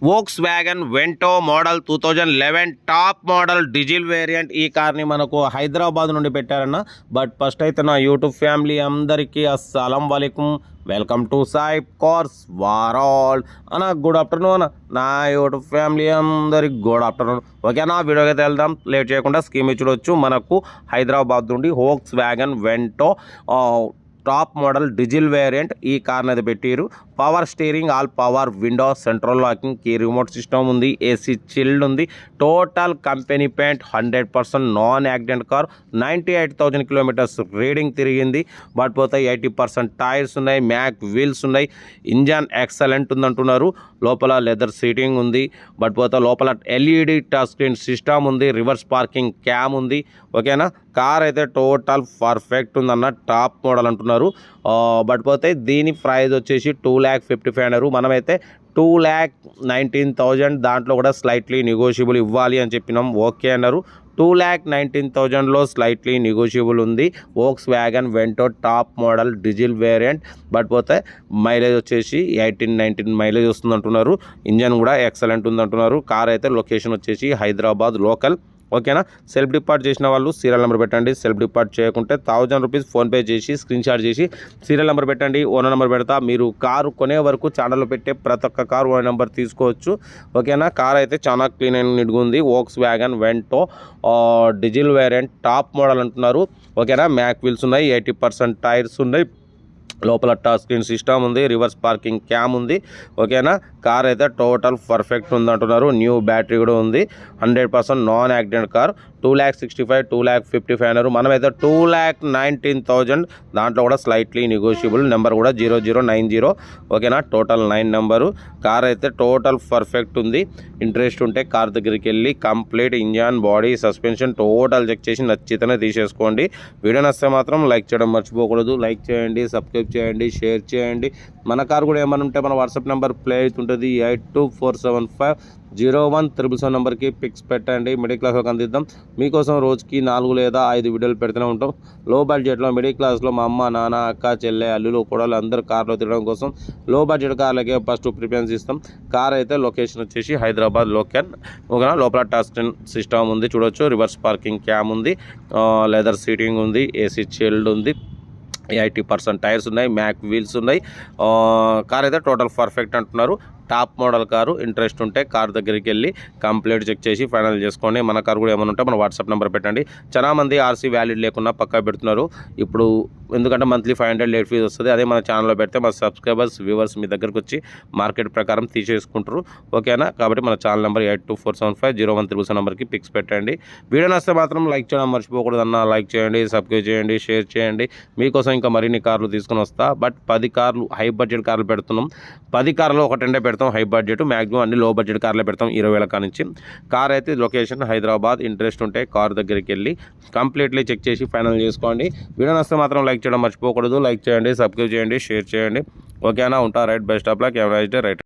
Volkswagen Vento model 2011 top model diesel variant. ఈ కార్ని మనకు హైదరాబాద్ నుండి పెట్టారన్న. బట్ ఫస్ట్ అయితే నా యూట్యూబ్ ఫ్యామిలీ అందరికీ అస్సలం వాలేకుం, welcome to Sai cars world అన్న. గుడ్ ఆఫ్టర్నూన్ అన్న. నా యూట్యూబ్ ఫ్యామిలీ అందరికి గుడ్ ఆఫ్టర్నూన్. ఓకేనా, వీడియోకి అయితే వెళ్దాం. లేట్ చేయకుండా స్కీమ్ చూడొచ్చు. మనకు హైదరాబాద్ నుండి Volkswagen Vento top model diesel variant ఈ కార్ని అయితే పెట్టారు. Power steering, all power window, central locking, key remote system ఉంది, ఏసీ చిల్డ్ ఉంది. Total company paint, 100% non accident car. 98,000 kilometres reading తిరిగింది. బట్ పోతే 80% టైర్స్ ఉన్నాయి, మ్యాక్ వీల్స్ ఉన్నాయి. ఇంజన్ ఎక్సలెంట్ ఉంది అంటున్నారు. లోపల లెదర్ సీటింగ్ ఉంది. బట్ పోతే లోపల ఎల్ఈడి టచ్ స్క్రీన్ సిస్టమ్ ఉంది, రివర్స్ పార్కింగ్ క్యామ్ ఉంది. ఓకేనా, కార్ అయితే టోటల్ పర్ఫెక్ట్ ఉందన్న. టాప్ మోడల్ అంటున్నారు. బట్ పోతే దీని ప్రైస్ వచ్చేసి 2,55,000 అన్నారు. మనమైతే 2,19,000, దాంట్లో కూడా స్లైట్లీ నెగోషియబుల్ ఇవ్వాలి అని చెప్పినాం. ఓకే అన్నారు. 2,19,000లో స్లైట్లీ నెగోషియబుల్ ఉంది. Volkswagen Vento top model diesel variant. But పోతే మైలేజ్ వచ్చేసి 18-19 మైలేజ్ వస్తుంది అంటున్నారు. ఇంజన్ కూడా ఎక్సలెంట్ ఉంది అంటున్నారు. కార్ అయితే లొకేషన్ వచ్చేసి హైదరాబాద్ లోకల్. ఓకేనా, సెల్ఫ్ డిపార్ట్ చేసిన వాళ్ళు సీరియల్ నెంబర్ పెట్టండి. సెల్ఫ్ డిపార్ట్ చేయకుంటే 1000 రూపీస్ ఫోన్పే చేసి స్క్రీన్ షాట్ చేసి సీరియల్ నెంబర్ పెట్టండి. ఓనర్ నెంబర్ పెడతా. మీరు కారు కొనే వరకు ఛానల్లో పెట్టే ప్రతి ఒక్క కారు ఓనర్ నెంబర్ తీసుకోవచ్చు. ఓకేనా, కార్ అయితే చాలా క్లీన్ అండ్ నీట్గా ఉంది. Volkswagen Vento diesel variant top model అంటున్నారు. ఓకేనా, మ్యాక్ వీల్స్ ఉన్నాయి, 80% టైర్స్ ఉన్నాయి. లోపల టచ్ స్క్రీన్ సిస్టమ్ ఉంది, రివర్స్ పార్కింగ్ క్యామ్ ఉంది. ఓకేనా, కార్ అయితే టోటల్ పర్ఫెక్ట్ ఉంది అంటున్నారు. న్యూ బ్యాటరీ కూడా ఉంది. 100% నాన్ యాక్సిడెంట్ కార్. 2,65,000, 2,55,000 అన్నారు. మనమైతే 2,19,000, దాంట్లో కూడా స్లైట్లీ నెగోషియబుల్. నెంబర్ కూడా 0090. ఓకేనా, టోటల్ 9 నెంబరు. కార్ అయితే టోటల్ పర్ఫెక్ట్ ఉంది. ఇంట్రెస్ట్ ఉంటే కార్ దగ్గరికి వెళ్ళి complete engine, body, suspension total check చేసి నచ్చితేనే తీసేసుకోండి. వీడియో నచ్చితే మాత్రం లైక్ చేయడం మర్చిపోకూడదు. లైక్ చేయండి, సబ్స్క్రైబ్ చేయండి, షేర్ చేయండి. మన కార్ కూడా ఏమైనా ఉంటే మన వాట్సాప్ నెంబర్ ప్లే అవుతుంటుంది. 8247501777 నెంబర్కి పిక్స్ పెట్టండి. మిడిల్ క్లాస్ వాళ్ళకి అందిద్దాం. మీకోసం రోజుకి 4 లేదా 5 వీడియోలు పెడుతూనే ఉంటాం. లో బడ్జెట్లో మిడిల్ క్లాస్లో మా అమ్మ, నాన్న, అక్క, చెల్లె, అల్లులు, కొడలు అందరూ కార్లో తిరగడం కోసం లో బడ్జెట్ కార్లకే ఫస్ట్ ప్రిఫరెన్స్ ఇస్తాం. కార్ అయితే లొకేషన్ వచ్చేసి హైదరాబాద్ లోకల్. ఓకేనా, లోపల టచ్ స్క్రీన్ సిస్టమ్ ఉంది చూడొచ్చు. రివర్స్ పార్కింగ్ క్యామ్ ఉంది, లెదర్ సీటింగ్ ఉంది, ఏసీ చిల్డ్ ఉంది, 80% టైర్స్ ఉన్నాయి, మ్యాక్ వీల్స్ ఉన్నాయి. కార్ అయితే టోటల్ పర్ఫెక్ట్ అంటున్నారు. Top model car. ఇంట్రెస్ట్ ఉంటే కార్ దగ్గరికి వెళ్ళి కంప్లీట్ చెక్ చేసి ఫైనల్ చేసుకోండి. మన కార్ కూడా ఏమైనా ఉంటే మన వాట్సాప్ నెంబర్ పెట్టండి. చాలా మంది ఆర్సీ వ్యాలిడ్ లేకుండా పక్కా పెడుతున్నారు ఇప్పుడు. ఎందుకంటే మంత్లీ 500 లేట్ ఫీజు వస్తుంది. అదే మన ఛానల్లో పెడితే మన సబ్స్క్రైబర్స్, వ్యూవర్స్ మీ దగ్గరకు వచ్చి మార్కెట్ ప్రకారం తీసేసుకుంటారు. ఓకేనా, కాబట్టి మన ఛానల్ నెంబర్ 8247501377 నెంబర్కి పిక్స్ పెట్టండి. వీడియో నచ్చితే మాత్రం లైక్ చేయడం మర్చిపోకూడదు అన్న. లైక్ చేయండి, సబ్స్క్రైబ్ చేయండి, షేర్ చేయండి. మీకోసం ఇంకా మరిన్ని కార్లు తీసుకుని వస్తా. బట్ 10 కార్లు హై బడ్జెట్ కార్లు పెడుతున్నాం. 10 కార్లో ఒక 10 పెడతాం హై బడ్జెట్. మ్యాక్సిమం అన్ని లో బడ్జెట్ కార్లే పెడతాం 20,000 కానించి. కార్ అయితే లొకేషన్ హైదరాబాద్. ఇంట్రెస్ట్ ఉంటే కార్ దగ్గరికి వెళ్ళి కంప్లీట్లీ చెక్ చేసి ఫైనల్ చేసుకోండి. వీడియో నచ్చితే మాత్రం లైక్ చేయడం మర్చిపోకూడదు. లైక్ చేయండి, సబ్స్క్రైబ్ చేయండి, షేర్ చేయండి. ఓకేనా, ఉంటా. Right, best of luck, have a nice day. Right.